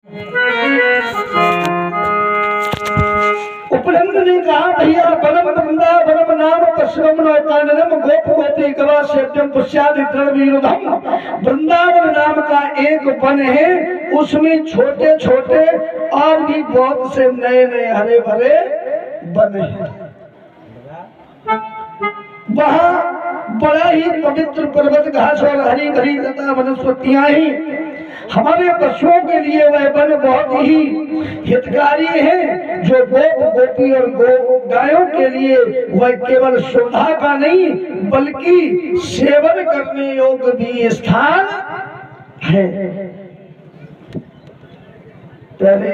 उपलब्ध ने कहा भैया बलम वृंदावनम नाम पश्चिम नौकाननम गोप गोपी कवा सेव्यम पुष्यादि द्रवीरुधम। वृंदावन नाम का एक वन है, उसमें छोटे छोटे और भी बहुत से नए नए हरे भरे वन हैं। वहाँ बड़ा ही पवित्र पर्वत घास और हरी भरी लता वनस्पतियां ही हमारे पशुओं के लिए वह वन बहुत ही हितकारी है, जो गोप गोपी और गो गायों के लिए वह केवल शोभा का नहीं बल्कि सेवन करने योग्य भी स्थान है। पहले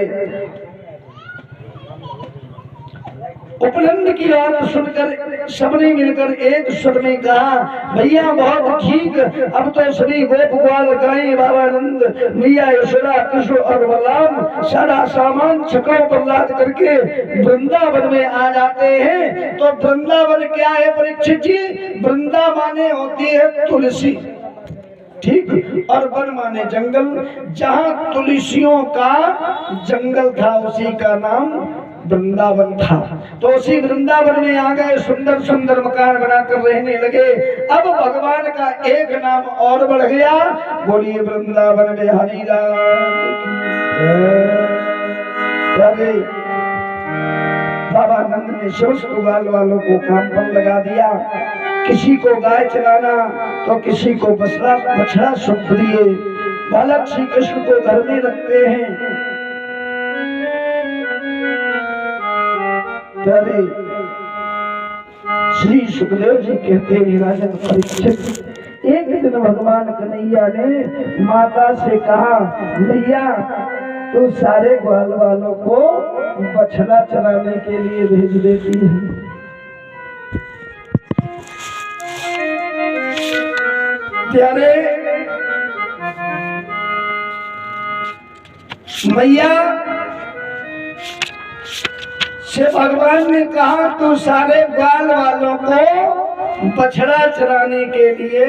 उपलब्ध की बात सुनकर सबने मिलकर एक स्वर में कहा भैया बहुत ठीक, अब तो सभी गोप ग्वाल गाय बाबानंद मैया यशोदा कृष्ण और बलराम सारा सामान छकों पर लाद करके वृंदावन में आ जाते हैं। तो वृंदावन क्या है परीक्षित जी? वृंदा माने होती है तुलसी, ठीक, और वन माने जंगल। जहाँ तुलसियों का जंगल था उसी का नाम वृंदावन था। तो उसी वृंदावन में आ गए, सुंदर सुंदर मकान बनाकर रहने लगे। अब भगवान का एक नाम और बढ़ गया, बोलिए वृंदावन बिहारी बाबा नंद ने शिवस गोपाल वालों को काम पर लगा दिया। किसी को गाय चलाना तो किसी को बछड़ा सौंप दिए। बालक श्री कृष्ण को घर में रखते हैं। श्री सुखदेव जी कहते हैं राजन परीक्षित, एक दिन भगवान कन्हैया ने माता से कहा भैया तू सारे ग्वाल वालों को बछड़ा चराने के लिए भेज देती है। प्यारे मैया से भगवान ने कहा तू सारे ग्वाल वालों को बछड़ा चराने के लिए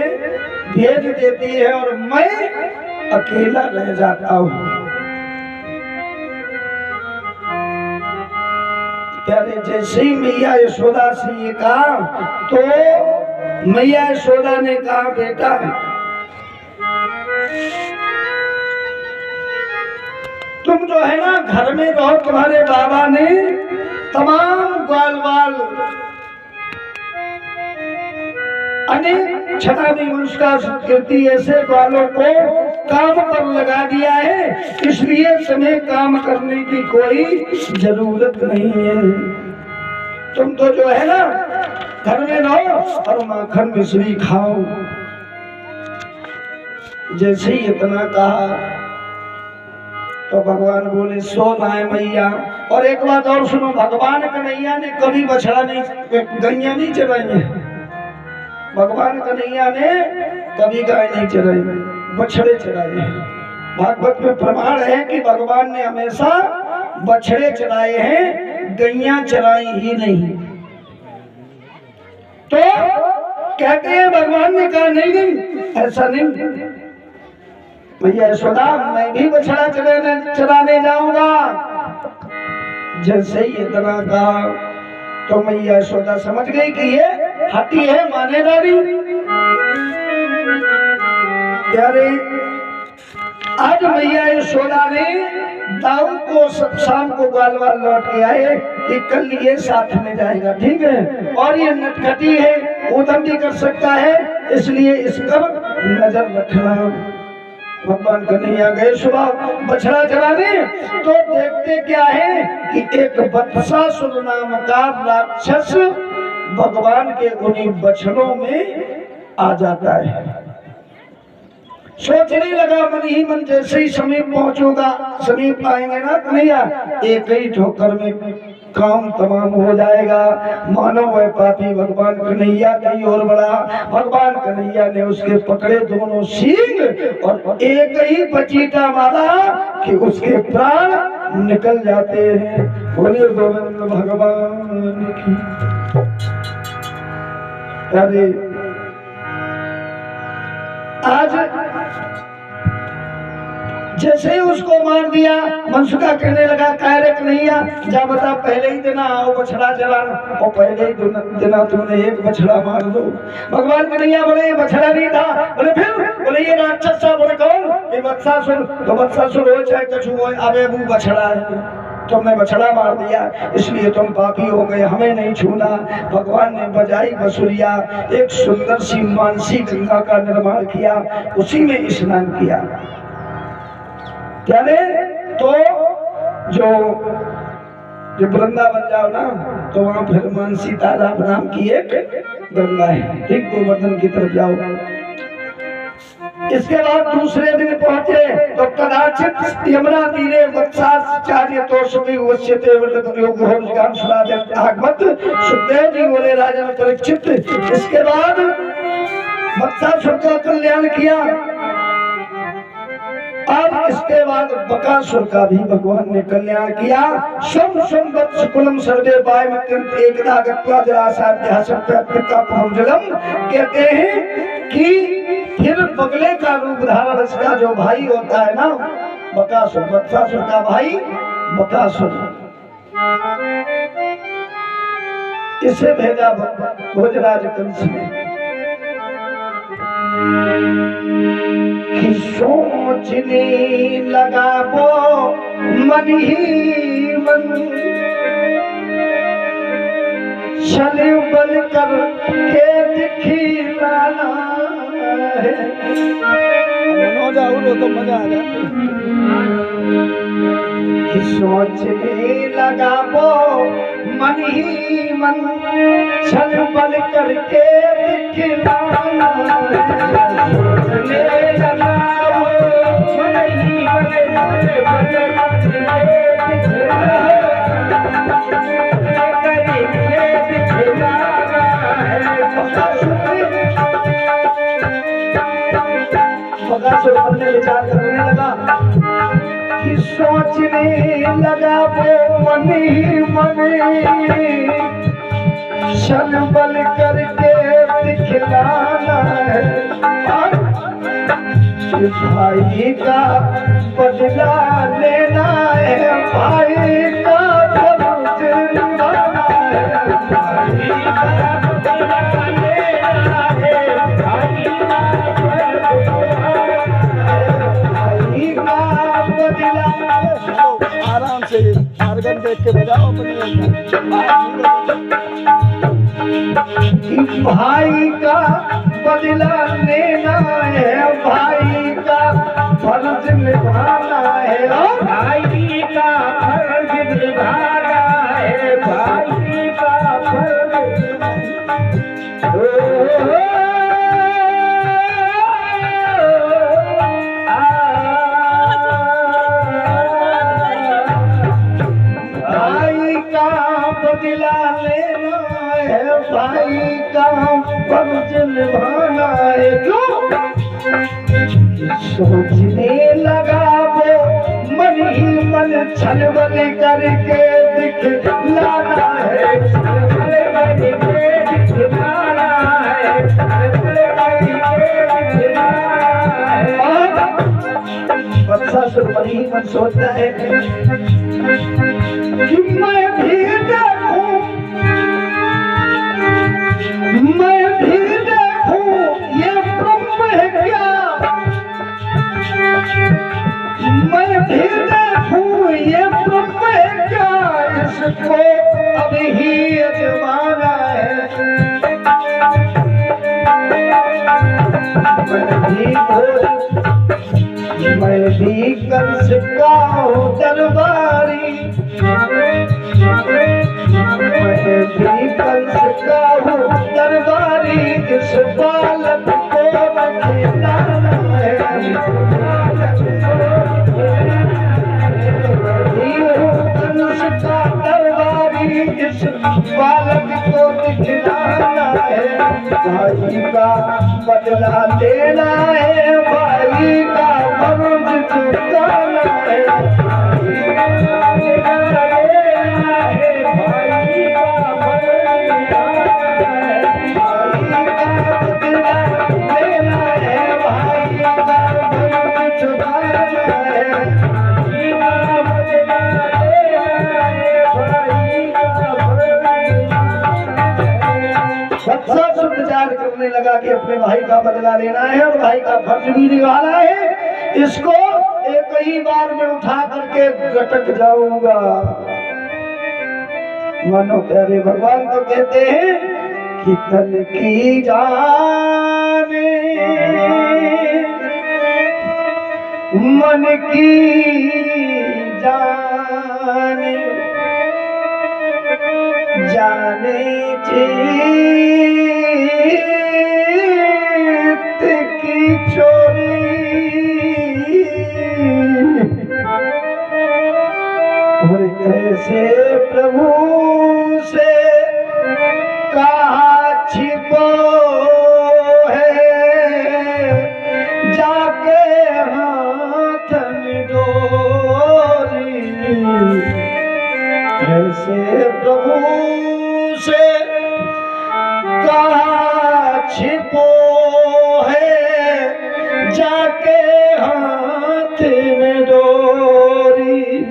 भेज देती है और मैं अकेला रह जाता हूँ। प्यारे जैसे ही मैया यशोदा से ये कहा तो मैया यशोदा ने कहा बेटा तुम जो है ना घर में रहो, तुम्हारे बाबा ने तमाम ग्वालवाल अनेक छटानी वंश का कीर्ति ऐसे ग्वालों को काम पर लगा दिया है, इसलिए तुम्हें काम करने की कोई जरूरत नहीं है। तुम तो जो है ना घर में रहो और माखन मिश्री खाओ। जैसे ही इतना कहा तो भगवान बोले सो नाय मैया। और एक बात और सुनो, भगवान कन्हैया ने कभी बछड़ा नहीं गैया नहीं चराई है। भगवान कन्हैया ने कभी गाय नहीं चराई, बछड़े चराए हैं। भागवत में प्रमाण है कि भगवान ने हमेशा बछड़े चराए हैं, गैया चराई ही नहीं। तो कहते हैं भगवान ने कहा नहीं ऐसा नहीं भैया यशोदा मैं भी बछड़ा चराने जाऊंगा। जैसे ही इतना कहा तो मैया यशोदा समझ गई कि ये हटी है मानेदारी। प्यारे आज मैया यशोदा ने दाऊ को शाम को ग्वालवाल लौट के आए कि कल ये साथ में जाएगा, ठीक है, और ये नटखटी है, उधम भी कर सकता है, इसलिए इस पर नजर रखना। भगवान कन्हैया गए सुबह बछड़ा चराने, तो देखते क्या है कि एक वत्सासुर नाम का राक्षस भगवान के उन्हीं बछड़ों में आ जाता है। सोचने लगा मन ही मन जैसे ही समीप पहुंचूंगा, समीप आएंगे ना कन्हैया, एक ही ठोकर में काम तमाम हो जाएगा। मानो वह पापी भगवान कन्हैया की ओर बढ़ा। भगवान कन्हैया ने उसके पकड़े दोनों सींग और एक ही बचीटा मारा कि उसके प्राण निकल जाते हैं। बोले गोविंद भगवान की। अरे आज जैसे ही उसको मार दिया, मनसुखा कहने लगा कायरे कन्हैया जा बता, पहले ही दिन आओ बछड़ा जलाना, और पहले ही दिन तुमने एक बछड़ा मार दो। भगवान कन्हैया बोले ये बछड़ा नहीं था। बोले फिर? बोले ये राक्षस था। बोले कौन? ये वत्सासुर। तो वत्सासुर हो चाहे कछु हो, अबे वो बछड़ा है, तुमने बछड़ा मार दिया, इसलिए तुम पापी हो गए, हमें नहीं छूना। भगवान ने बजाई बसुरिया, एक सुंदर सी मानसी गंगा का निर्माण किया, उसी में स्नान किया। क्या रे? तो जो वृंदावन जाओ ना, तो वहां फिर मानसी तालाब नाम की एक गंगा है, ठीक गोवर्धन की तरफ जाओ। इसके बाद दूसरे दिन पहुंचे तो कदाचित यमुना तीरे वत्साचार्य तोषवी वश्यते योग ज्ञान सुनादे भागवत सुखदेव जी बोले राजन परीक्षित। इसके बाद वत्सासुर का कल्याण किया। अब इसके बाद बकासुर का भी भगवान ने कल्याण किया। शम शम वत्स कुलम सर्वे बाय मत्यंत एकदा गत्वा जलासाध्यासम का पहुंचलम। कहते हैं कि फिर बगले का रूप धारण इसका जो भाई होता है ना, बकासुर, वत्सासुर का भाई बकासुर, इसे भेजा भोजराज कंस ने कि सोचने लगा वो मन ही मन, छल बल कर के दिखलाना है। तो मजा आ जाता। सोचने लगा वो मन ही मन, छल बल करके दिखलाना है। सोचने लगा वो मन ही मन, छल बल करके दिखलाना है। विचार करने लगा कि सोचने लगा वो मन ही मन, छल बल करके दिखलाना है। भाई का बदला लेना है, भाई का फर्ज निभाना है, भाई का बदला लेना है, भाई का आराम से आर्गन देख के बजाओ। भाई का बदला लेना है, भाई का फर्ज निभाना है, भाई का फर्ज निभाना है, भाई का फर्ज। बदला लेना है, भाई का फर्ज निभाना है। क्यों? सोचने लगा वो मन ही मन, छल बल करके दिखलाना है, छल बल करके दिखलाना है, छल बल करके दिखलाना है। वत्सासुर मन ही मन सोचता है कि मैं भी देखूं, मैं भी देखूं ये ब्रह्म है क्या, मैं भी देखूं ये ब्रह्म है क्या, इसको अभी ही अजमाना है। मैं भी कंस का हूँ दरबारी, मैं भी कंस का हूँ दरबारी, इस बालक को रखना है, कंस का दरबारी, इस बालक को दिखलाना है, भाई का बदला लेना है, भाई का फर्ज चुकाना है, भाई का बदला लेना है, भाई का फर्ज निभाना है, भाई का बदला लेना है, भाई का फर्ज चुकाना है, विचार करने लगा कि अपने भाई का बदला लेना है और भाई का फर्ज भी निभाना है, इसको एक ही बार में उठा करके गटक जाऊंगा। मानो प्यारे भगवान तो कहते हैं कि तन की जाने मन की जाने जाने चित्त की चोरी और कैसे प्रभु से कहा छिपो है जाके हाथ में डोरी, कैसे प्रभु से कहा छिपो है जाके हाथ